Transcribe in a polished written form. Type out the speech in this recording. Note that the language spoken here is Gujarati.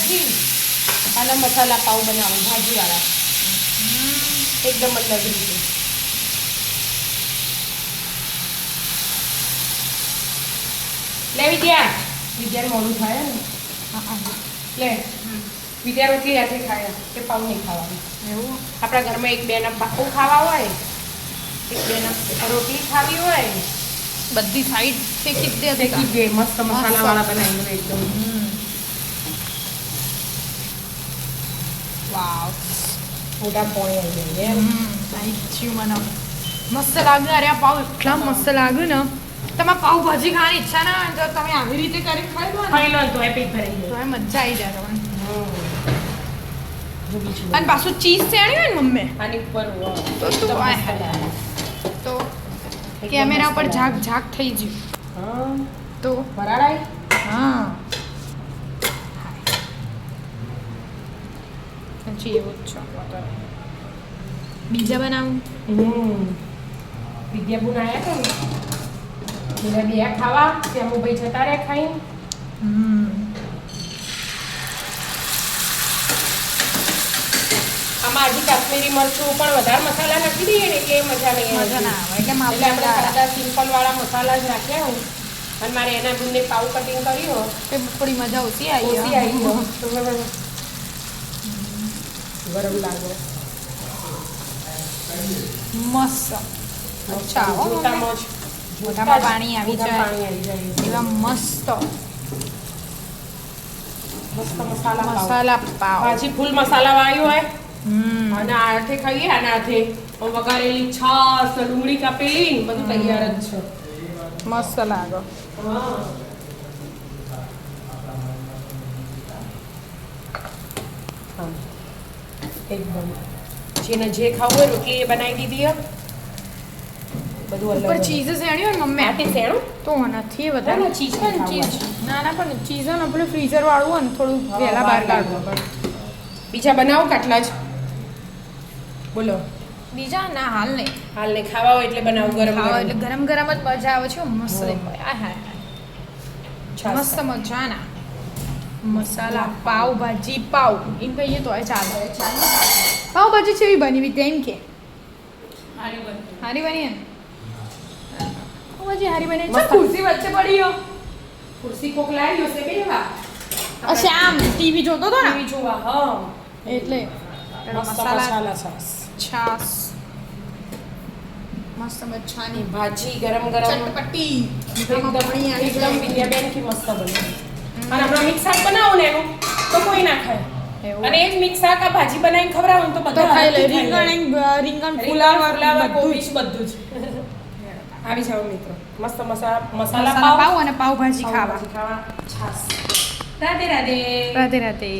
ભાજી અને મસાલા પાવ બનાવું ભાજીવાળા એકદમ અલગ રીતે. લે વિદ્યા મોડું થાય ને લે વિદ્યા રોટલી હાથે ખાયા કે પાવ નહીં ખાવાનું એવું આપણા ઘરમાં એક બેના પાવ ખાવા હોય એક બેના રોટલી ખાવી હોય બધી સાઈડ ફેંકી દે ફેંકી દે મસ્ત મસાલાવાળા બનાવીને એકદમ વાવ મોટા પોણી આવી જાય એમ આઈ મને મસ્ત લાગે. અરે આ પાવ એટલા મસ્ત લાગે ને તમે પાવભાજી ખાવાની ઈચ્છા ના હોય તો તમે આવી રીતે કરી ખાઈ લો ને ખાઈ લો તો એ પેટ ભરાઈ તો જાય. એ મજા આવી જાય તમને. બીજું અને પાછું ચીઝ સેણી હોય ને મમ્મી આની ઉપર તો તું તો કેમેરા પર ઝાક ઝાક થઈ ગયું હા તો બરાડાઈ હા હજી એવું જ છે. બીજા બનાવું વિદ્યાબુન આવ્યા હતા ને બે ખાવા ત્યાં હું ભાઈ જતા રહ્યા ખાઈને. આમાં હજી કાશ્મીરી મરચું પણ વધારે મસાલા નાખી દઈએ ને એટલે મજા નહીં મજા ના આવે એટલે એટલે આપણે સાદા સિમ્પલ વાળા મસાલા જ નાખ્યા હું અને મારે એના ગુણને પાવ કટિંગ કર્યું થોડી મજા ઓછી ઓછી આવી આવી ગરમ લાગે મસ્ત અચ્છા હો મમ્મી. જોતામાં જ મોઢામાં પાણી આવી મોઢામાં જાય પાણી આવી જાય એવા મસ્ત મસ્ત મસાલા પાવ. મસાલા પાવ ભાજી ફૂલ મસાલા વાળી હોય અને આ હાથે ખાઈએ અને હાથે વઘારેલી છાશ ડુંગળી કાપેલી ને બધું તૈયાર જ છે. મસ્ત લાગે. એકદમ જેને જે ખાવું હોય રોટલી એ બનાવી દીધી બધું અલગ ઉપર અલગ. ચીઝ સેણી હોય ને મમ્મી આટે શેનું તો નથી ના, વધારે ના, cheese પણ ખાવું cheese. ના ના પણ ચીઝ ને આપણે ફ્રીઝર વાળું હોય ને થોડું હા, વહેલા બહાર બહાર કાઢવું પડે. બીજા બનાવો કાટલા જ બોલો બીજા ના હાલ નહીં હાલ ને ખાવા હોય એટલે બનાવું ગરમ ખાવા ગરમ એટલે ગરમ ગરમ જ મજા આવે છે મસ્ત હા. દેખાય. આ હા છાશ મસ્ત મજાના મસાલા પાવ ભાજી પાવ એમ કહીએ તો ચાલે. પાવ ભાજી કેવી બની વિદ્યા એમ કે હારી બની ને પાવ ભાજી હારી બની મસ્ત. ખુરશી વચ્ચે પડી ગયો ખુરશી કોક લાવી હશે બેવા અચ્છા આમ ટીવી જોતો હતો ને ટીવી જોવા હા એટલે મસ્ત મસાલા મસાલા છાશ છાસ મસ્ત મજાની ભાજી ગરમ ગરમ ચટપટી એકદમ પાણી આવી એકદમ જાય. વિદ્યાબેન થી મસ્ત બને અને આપણે મિક્સ શાક બનાવો ને એનું તો કોઈ ના ખાય એવું. અને એક મિક્સ શાક આ ભાજી બનાવીને ખવડાવો ને તો તો બધા ખાઈ લે આરામથી ખાઈ લે. રીંગણ ફુલાવર ફુલાવર બધું કોબીજ બધું જ આવી જાવ મિત્રો મસ્ત મસાલા મસાલા પાવ પાવ અને પાવ ભાજી ખાવા ખાવા છાશ રાધે રાધે રાધે રાધે.